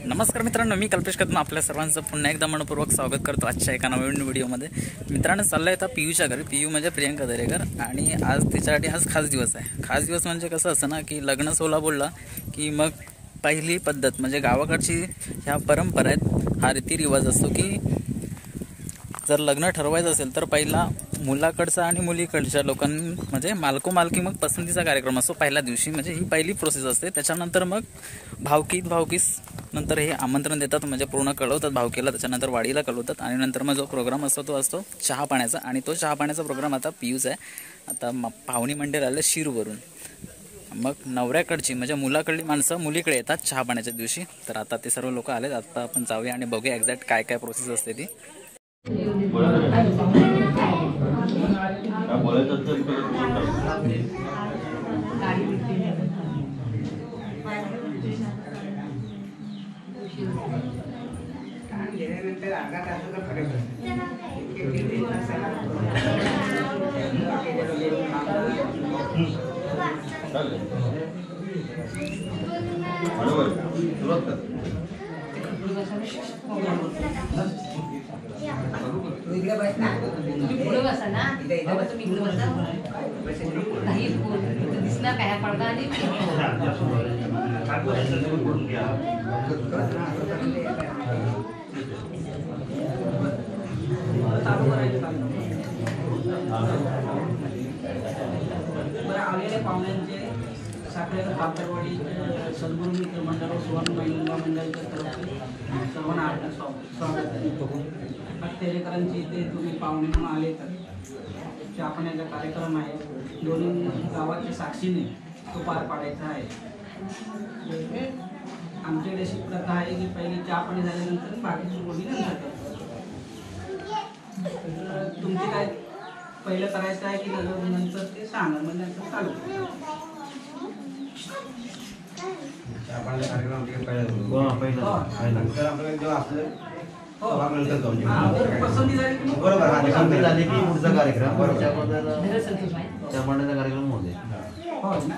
नमस्कार मित्रांनो, मी कल्पेश कदम आपल्या सर्वांचं पुन्हा एकदा मनपूर्वक स्वागत करतो आजच्या एका नवीन व्हिडिओमध्ये। मित्रांनो, चाललंय आता पीयूच्या घरी। पीयू म्हणजे प्रियंका दरेकर, आणि आज तिच्यासाठी खास दिवस आहे। खास दिवस म्हणजे कसं असतं ना की लग्न सोहळा बोलला की मग पहिली पद्धत म्हणजे गावाकडची ह्या परंपरा आहेत, हा रीतिरिवाज असतो की जर लग्न ठरवायचं असेल तर पहिला मुलाकडचा आणि मुलीकडच्या लोकांनी म्हणजे मालको मालकी मग पसंतीचा कार्यक्रम असतो पहिल्या दिवशी, म्हणजे ही पहिली प्रोसेस असते। त्याच्यानंतर मग भावकीस नंतर हे आमंत्रण देतात, म्हणजे पूर्ण कळवतात भावकीला, त्याच्यानंतर वाडीला कळवतात, आणि नंतर मग जो प्रोग्राम असतो तो असतो चहा पाण्याचा। आणि तो चहा पाण्याचा प्रोग्राम आता पीयूचा आहे। आता पाहुणी मंडळ आले शिरूवरून, मग नवऱ्याकडची म्हणजे मुलाकडली माणसं मुलीकडे येतात चहा पाण्याच्या दिवशी। तर आता ते सर्व लोक आलेत, आता आपण जाऊया आणि बघूया एक्झॅक्ट काय काय प्रोसेस असते ती। पुढे बसा ना, तुम्ही इकडे बसा, काही दिसणार काय पडदा आणि आलेल्या पाहुण्यांचे साखरेकर कापडवाडी सद्गुरू मित्र मंडळ सुवर्ण महिला मंडळाच्या तर्फे सर्वांना स्वागत आहे। तेरेकरांची इथे तुम्ही पाहुणे म्हणून आले तर चहा पाण्याचा कार्यक्रम आहे, दोन्ही गावाच्या साक्षीने तो पार पाडायचा आहे। आमच्याकडे अशी प्रथा आहे की पहिली चहा पाणी झाल्यानंतर बाकीची गोडी नंतर करतो। तुमचे काय पहिलं करायचं आहे की नंतर ते सांगा, मग नंतर चालू पसंती झाली की बरोबर झाली की पुढचा कार्यक्रम कार्यक्रम होते। हो ना,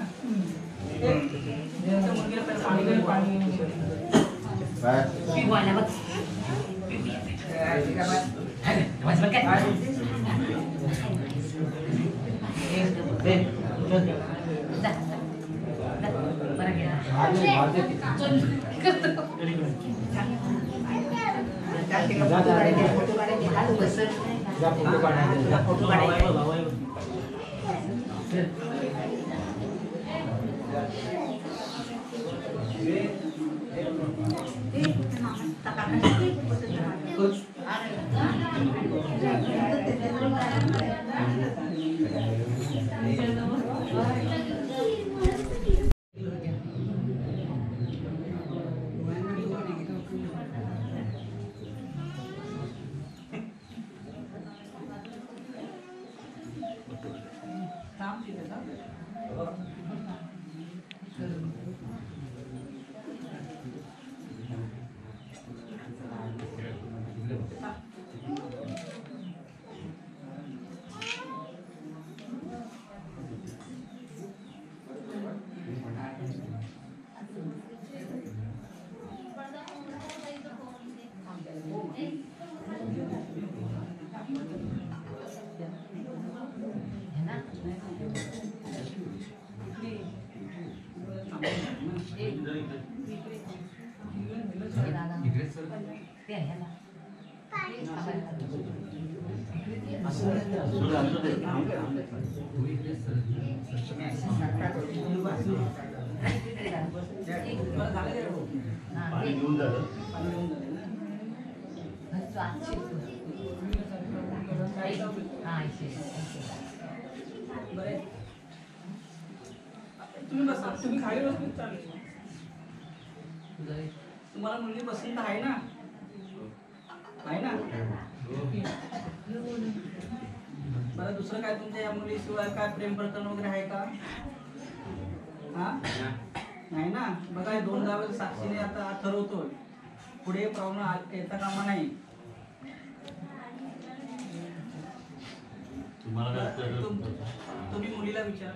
तुम्ही बसा, तुम्ही खाली बसून चालेल। तुम्हाला मुलगी पसंत आहे ना? आहे ना? बरं, दुसरं काय तुमच्या या मुलीशिवाय काय प्रेम प्रकरण वगैरे आहे का? हा, नाही ना? बघा, 2 गावाच्या साक्षीने आता ठरवतोय, पुढे प्रॉब्लेम येता कामा नाही। तुम्ही मुलीला विचारा।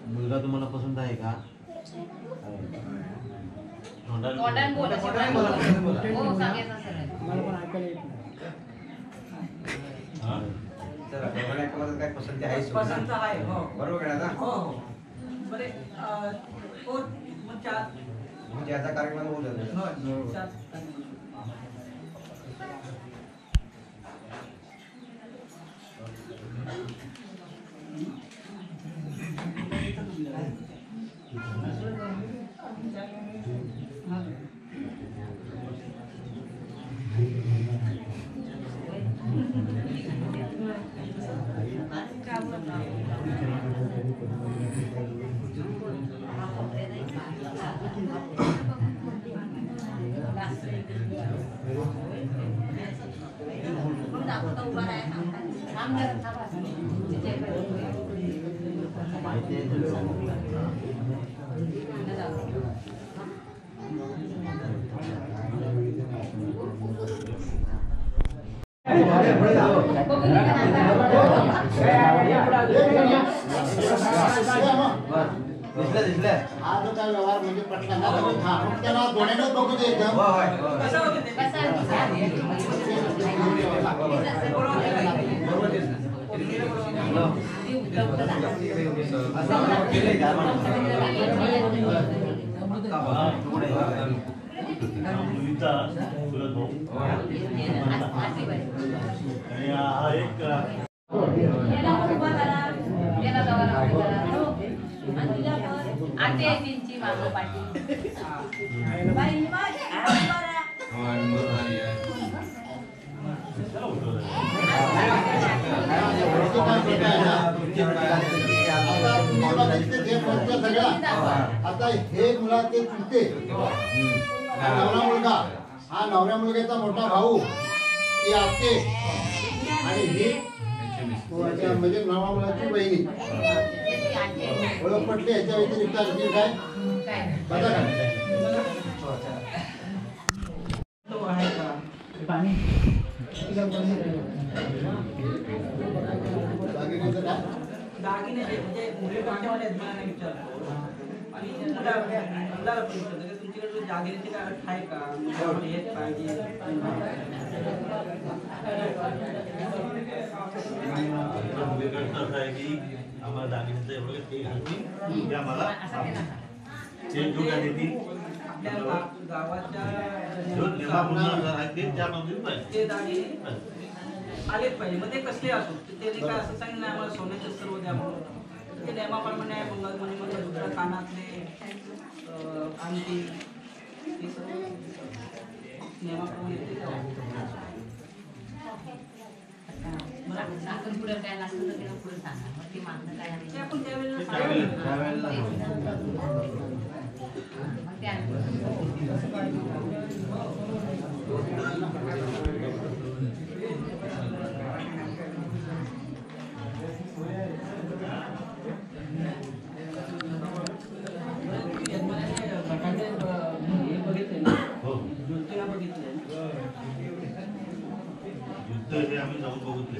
मुलगा तुम्हाला पसंत आहे का? तोंडाने बोला, शब्दाने बोला. हो, सांगायचं सरळ. मला पण ऐकायला येत नाही. काय पसंती आहे? पसंत आहे, हो. बरोबर आहे ना? हो हो. बरे हो, मग चार म्हणजे याचा कार्यक्रम होऊ जातो. हो, चार. माहिती आहे दिसल्या हा जो काय व्यवहार म्हणजे पटला ना मग त्याला दोन्हीकडे बघू दे एकदम कसं होतं ते? आते आहे त्यांची मागं पाठी. आता हे मुला ते चुलते नवरा मुलगा हा नवऱ्या मुलग्याचा मोठा भाऊ ती आते आणि ही म्हणजे नवरा मुलाची बहिणी ओळख पटली. याच्या व्यतिरिक्त आणखी काय बघा तो आहे का? पाणी दागिन्याचं काय दागिने म्हणजे मुली कोणत्यावाले आहेत मला नाही विचारतो. आणि मुलाला पण विचारतो की तुमच्याकडे दागिन्याची काय अट आहे का? मुलामध्ये हेच पाहिजे. असं आहे की आम्हाला दागिन्याचं एवढं ते घालतील ते आम्हाला चेंज होऊन देतील. आपल्या गावाच्या जो नियमानुसार आहे ते त्यामध्ये पाहिजे. ते दागिने आलेच पाहिजे. मग ते कसले असो ते काय असं सांगितलं आम्हाला सोन्याचं सर्व द्या म्हणून ते नियमाप्रमाणे आहे. मंगलमणीमध्ये दुसऱ्या कानातले अंगठी ते सर्व नियमाप्रमाणे ते मला साखर पुढे काय लागतं तर त्याला पुढे सांगा. मग ते मागणं काय आहे ते आपण त्यावेळेला मग ते युद्ध हे आम्ही जाऊन बघितले.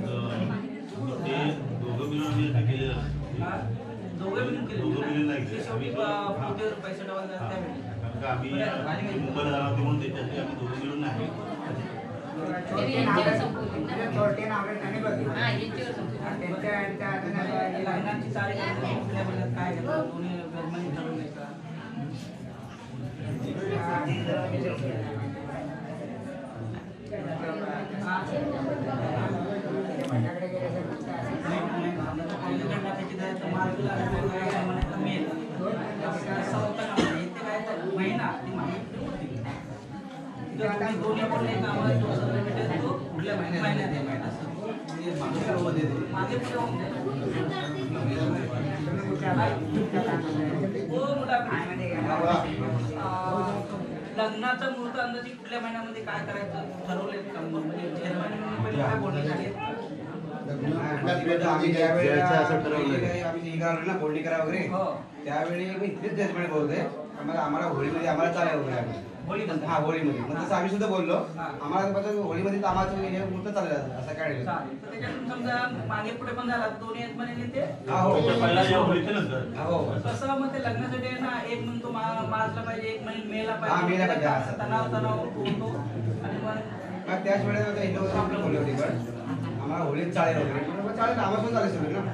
ते दोघं मिळून आम्ही आता केलेलं दोघं मिळून मिळून नाही केले. केले. शेवटी पूजेवर पैसे ठेवायला त्यावेळी कारण का आम्ही मुंबईला जाणार होतो म्हणून त्याच्यासाठी आम्ही दोघं मिळून नाही. यांच्यावर संपवली ना. हा, यांच्यावर संपवली. लग्नाची तारीख कुठल्या महिन्यात काय घेतलं दोन्ही गरमानी ठरवलंय का? महिना दोन्ही पण एक आम्हाला भेटेल तो कुठल्या महिन्यात आहे मागे पुढे होऊन जाईल. लग्नाचा मुहूर्त अंदाजे कुठल्या महिन्यामध्ये काय करायचं ठरवलंय का? म्हणजे महिन्यामध्ये पहिले काय बोलणं झाले लग्न आम्ही कुठल्या ज्यावेळेला असं ठरवलं. आम्ही हे करावं ना फोल्डी करा वगैरे हो. त्यावेळी मी इथलेच जजमेंट बोलतोय आम्हाला होळीमध्ये आम्हाला चालेल वगैरे होळीमध्ये? हा होळीमध्ये मग तसं आम्ही सुद्धा बोललो हा. आम्हाला कसं होळीमध्ये आम्हाला हे मुहूर्त चालेल असं काय नाही. चालेल. तर त्याच्यातून समजा मागे पुढे पण झाला दोन्ही यजमानी ते हा, हो. त्याच्या पहिला या होळीचं नंतर हो. कसं मग ते लग्नासाठी आहे ना एक म्हणतो मार्चला पाहिजे एक महिने मेला हा, मेला पाहिजे, असं. तणाव होतो आणि मग मग त्याच वेळेस आता हिंदू आपलं बोललो होते पण आम्हाला होळीत चालेल वगैरे मग चालेल आम्हाला पण चालेल सगळं ना.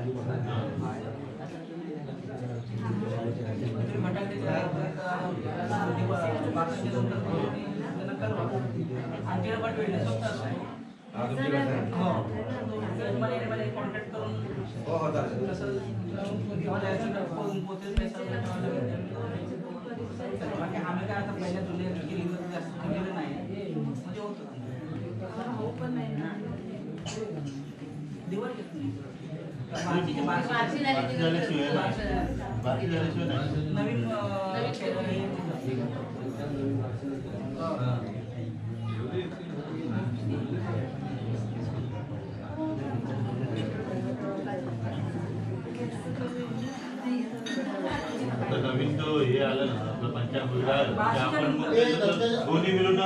कॉन्टॅक्ट करून हो हो चालेल. कसं बाकी आम्ही काय आता पहिल्या जुन्या जास्त केलेलं नाही म्हणजे होतं दिवाळी येत नाही. बारशी झाल्याशिवाय नवीन नवीन आता नवीन तो हे आलं ना आपलं पंचामृत आलं ते आपण मग दोन्ही मिळून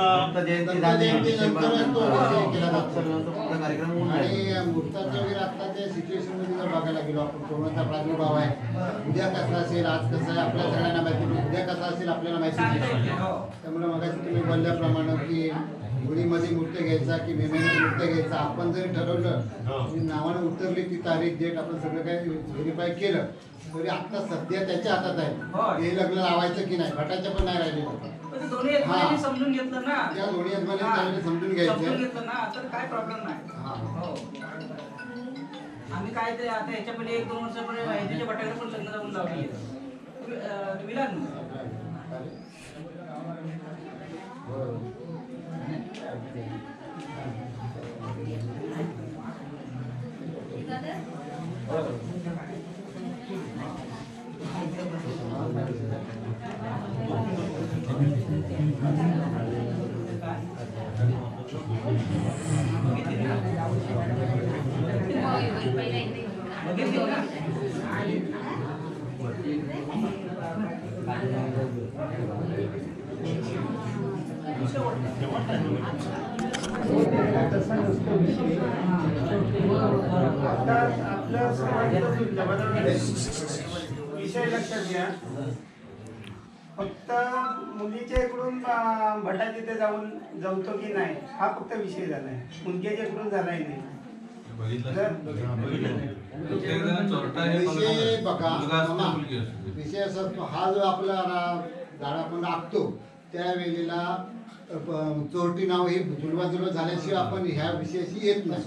जयंती झाली नंतरच तो विषय केला जातो. पूर्ण कार्यक्रम होऊन जाईल. आणि मुहूर्ताच्या वेळी आत्ताच्या सिच्युएशन मध्ये जर बघायला गेलो आपण कोरोनाचा प्रादुर्भाव आहे उद्या कसा असेल आज कसं आहे आपल्या सगळ्यांना माहिती नाही. उद्या कसा असेल आपल्याला माहिती नाही. त्यामुळे मगाशी तुम्ही बोलल्याप्रमाणे की होळीमध्ये मुहूर्त घ्यायचा की मे महिन्यात मुहूर्त घ्यायचा आपण जरी ठरवलं की नावानं उतरली ती तारीख डेट आपण सगळं काही व्हेरीफाय केलं तरी आता सध्या त्याच्या हातात आहे हे लग्न लावायचं की नाही भटाच्या पण नाही राहिलेलं. दोन्ही यजमानी समजून घेतलं ना त्या दोन्ही यजमानी चांगले समजून समजून घ्यायचं. घेतलं ना तर काय प्रॉब्लेम नाही. हा. हो. आम्ही काय ते आता याच्या पहिले 1-2 वर्षापूर्वी वैद्यच्या बटाकडे पण लग्न जाऊन लावली विलास विषय लक्षात घ्या फक्त मुलीच्या इकडून भटा तिथे जाऊन जमतो की नाही हा फक्त विषय झालाय मुलग्याच्या इकडून झालाय नाही. विषय बघा मामा, विषय असा असतो हा जो आपला झाड आपण आखतो त्यावेळेला चोरटी नाव हे जुळवाजुळव झाल्याशिवाय आपण ह्या विषयाशी येत नाही.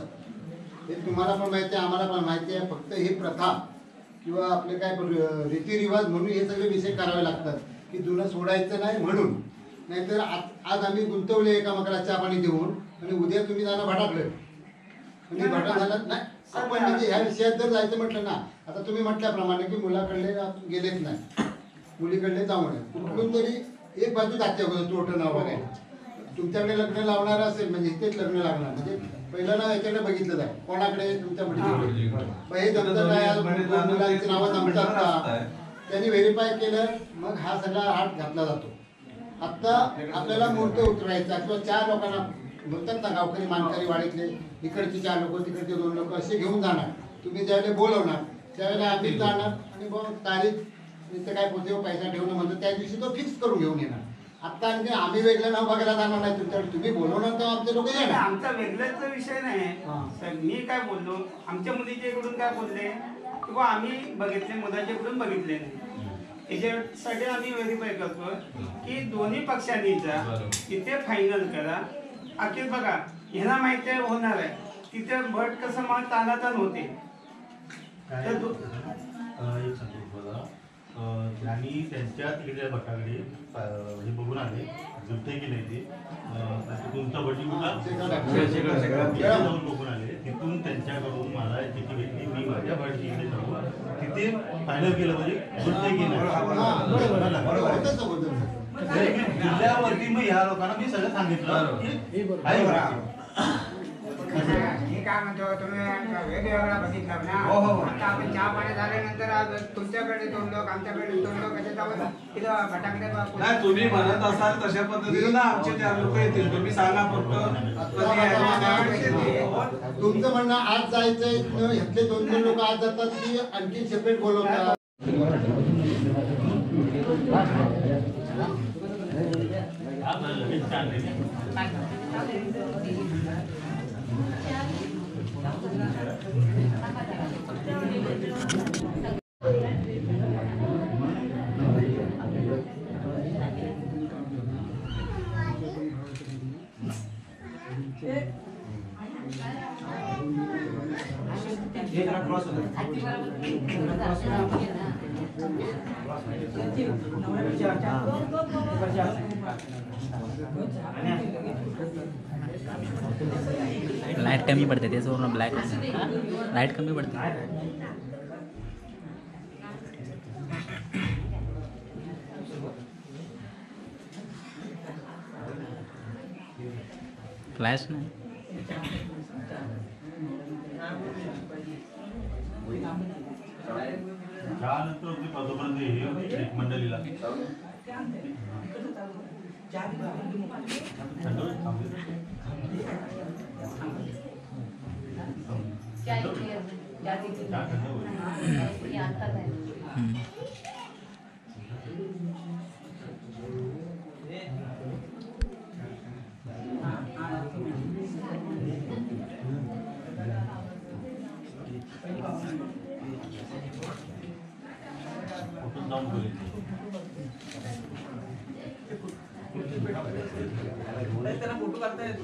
हे तुम्हाला पण माहिती आहे आम्हाला पण माहिती आहे. फक्त हे प्रथा किंवा आपले काय रीतिरिवाज म्हणून हे सगळे विषय करावे लागतात की जुनं सोडायचं नाही म्हणून. नाहीतर आज आम्ही गुंतवले एकामेकाला चहा पाणी देऊन आणि उद्या तुम्ही जाणं भटाकलं म्हणजे भटा झालं नाही. आपण म्हणजे ह्या विषयात जर जायचं म्हटलं ना आता तुम्ही म्हटल्याप्रमाणे की मुलाकडले गेलेच नाही मुलीकडले जाऊ नये कुठून तरी एक बाजू जाते तोटं नाव बघायला. तुमच्याकडे लग्न लावणार असेल म्हणजे इथेच लग्न लागणार म्हणजे पहिलं नाव याच्याकडे बघितलं जाय कोणाकडे तुमच्या मुलीकडे हे जमतं काय मुलांची नावं जमतात का त्यांनी व्हेरीफाय केलं मग हा सगळा हात घातला जातो. आत्ता आपल्याला मुहूर्त उतरायचा किंवा 4 लोकांना म्हणतात ना गावकरी मानकरी वाडीतले इकडचे 4 लोक तिकडचे 2 लोक असे घेऊन जाणार. तुम्ही ज्यावेळेला बोलवणार त्यावेळेला आम्ही जाणार आणि मग तारीख इथं काय पोते पैसा ठेवणं म्हणतो त्या दिवशी तो फिक्स करून घेऊन येणार. आता आणखी आम्ही वेगळं नाव बघायला जाणार नाही तुमच्याकडे तुम्ही बोलवणार तर आमचे लोक येणार. आमचा वेगळ्याचा विषय नाही. मी काय बोललो आमच्या मुलीच्या इकडून काय बोलले किंवा आम्ही बघितले मुलाच्या इकडून बघितले नाही. याच्यासाठी आम्ही व्हेरीफाय करतो की दोन्ही पक्षांनी तिथे फायनल करा. अखेर बघा ह्यांना माहिती आहे होणार आहे तिथे भट कसं मग तानातान होते. एक सांगतो मला त्यांनी त्यांच्या तिकडे भटाकडे हे बघून आले जुटते की नाही ते तुमचा भटी जाऊन बघून आले. तिथून त्यांच्याकडून मला चिठी भेटली मी माझ्या भटीकडे जाऊन तिथे फायनल केलं म्हणजे जुटते की नाही जिल्ह्यावरती मग ह्या लोकांना मी सगळं सांगितलं. काय म्हणतो तुम्ही वेगवेगळा बघितला ना आता आपण चहा पाणी झाल्यानंतर आज तुमच्याकडे 2 लोक आमच्याकडे 2 लोक असे जाऊन तिथं फटाकडे नाही तुम्ही म्हणत असाल तशा पद्धतीने ना आमचे 4 लोक येतील तुम्ही सांगा फक्त तुमचं म्हणणं आज जायचंय ह्यातले 2 लोक आज जातात की आणखी सेपरेट बोलवतात. लाईट कमी पडते त्याच्यावरून ब्लॅक लाईट कमी पडते. फ्लॅश नाही त्यानंतर अगदी पदोपर्यंत एक मंडळीला जाऊन बोलायचं त्याला फोटो काढता येतो.